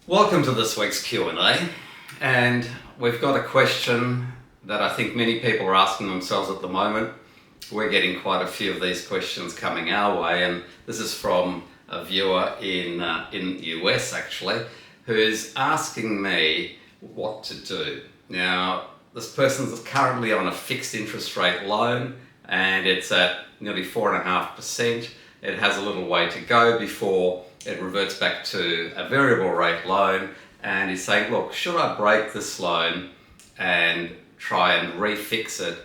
Welcome to this week's Q&A, and we've got a question that I think many people are asking themselves at the moment. We're getting quite a few of these questions coming our way, and this is from a viewer in the US actually, who's asking me what to do. Now, this person's currently on a fixed interest rate loan, and it's at nearly 4.5%. It has a little way to go before it reverts back to a variable rate loan, and he's saying, look, should I break this loan and try and refix it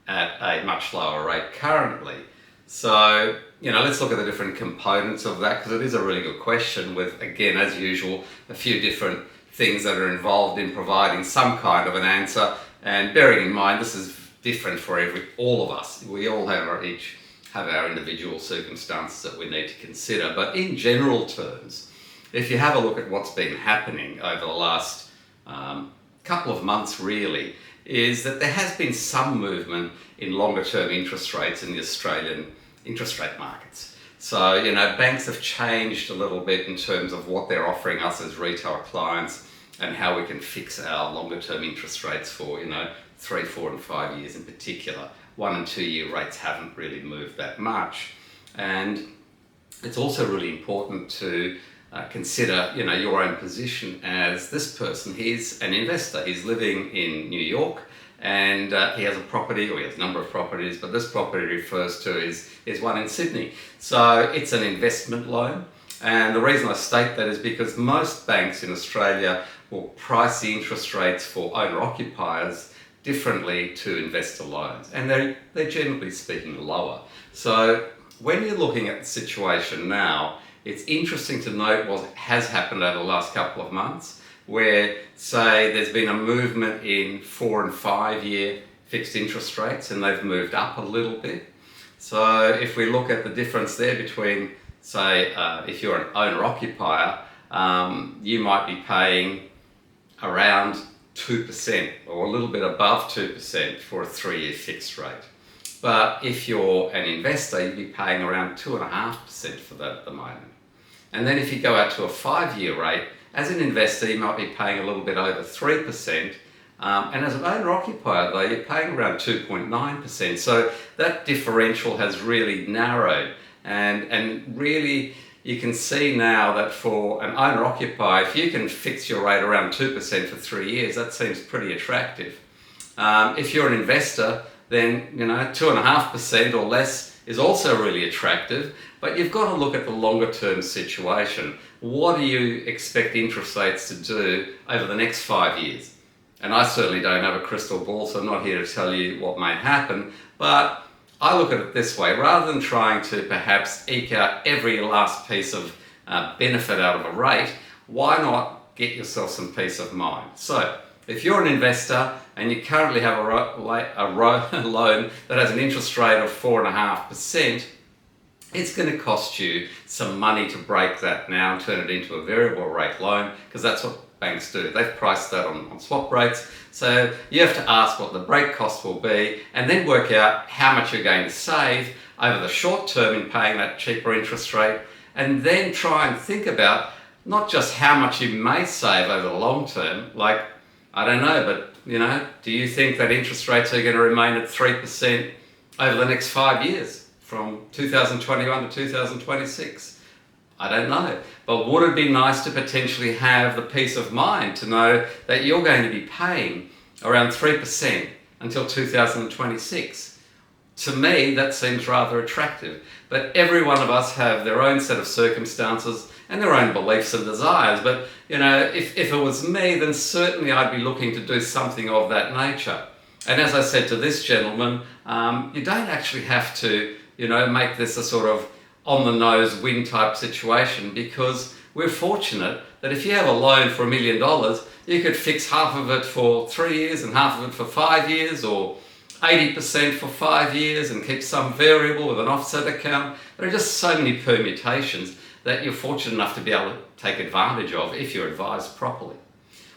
at a much lower rate currently? So, let's look at the different components of that, because it is a really good question with, again, as usual, a few different things that are involved in providing some kind of an answer. And bearing in mind, this is different for all of us. We all have our individual circumstances that we need to consider. But in general terms, if you have a look at what's been happening over the last couple of months really, is that there has been some movement in longer term interest rates in the Australian interest rate markets. So, banks have changed a little bit in terms of what they're offering us as retail clients and how we can fix our longer term interest rates for, 3, 4 and 5 years in particular. 1 and 2 year rates haven't really moved that much. And it's also really important to consider, your own position as this person. He's an investor. He's living in New York, and he has a property, or he has a number of properties, but this property refers to is one in Sydney. So it's an investment loan. And the reason I state that is because most banks in Australia will price the interest rates for owner-occupiers differently to investor loans, and they're generally speaking lower. So when you're looking at the situation now, it's interesting to note what has happened over the last couple of months, where, say, there's been a movement in 4 and 5 year fixed interest rates, and they've moved up a little bit. So if we look at the difference there between, say, if you're an owner-occupier, you might be paying around 2% or a little bit above 2% for a 3-year fixed rate. But if you're an investor, you'd be paying around 2.5% for that at the moment. And then if you go out to a 5-year rate, as an investor, you might be paying a little bit over 3%. And as an owner-occupier, though, you're paying around 2.9%. So that differential has really narrowed. And really, you can see now that for an owner-occupier, if you can fix your rate around 2% for 3 years, that seems pretty attractive. If you're an investor, then 2.5% or less is also really attractive, but you've got to look at the longer term situation. What do you expect interest rates to do over the next 5 years? And I certainly don't have a crystal ball, so I'm not here to tell you what may happen, but I look at it this way: rather than trying to perhaps eke out every last piece of benefit out of a rate, why not get yourself some peace of mind? So if you're an investor and you currently have a loan that has an interest rate of 4.5%, it's going to cost you some money to break that now and turn it into a variable rate loan, because that's what banks do. They've priced that on swap rates. So you have to ask what the break cost will be and then work out how much you're going to save over the short term in paying that cheaper interest rate, and then try and think about not just how much you may save over the long term. Like, I don't know, but do you think that interest rates are going to remain at 3% over the next 5 years from 2021 to 2026? I don't know. But would it be nice to potentially have the peace of mind to know that you're going to be paying around 3% until 2026? To me, that seems rather attractive. But every one of us have their own set of circumstances and their own beliefs and desires. But, if it was me, then certainly I'd be looking to do something of that nature. And as I said to this gentleman, you don't actually have to, make this a sort of on-the-nose win type situation, because we're fortunate that if you have a loan for $1 million, you could fix half of it for 3 years and half of it for 5 years, or 80% for 5 years and keep some variable with an offset account. There are just so many permutations that you're fortunate enough to be able to take advantage of if you're advised properly.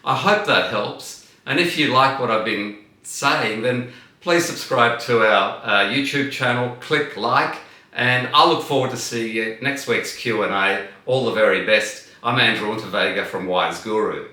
I hope that helps, and if you like what I've been saying, then please subscribe to our YouTube channel, click like, and I look forward to seeing you next week's Q&A. All the very best. I'm Andrew Unterweger from Wise Guru.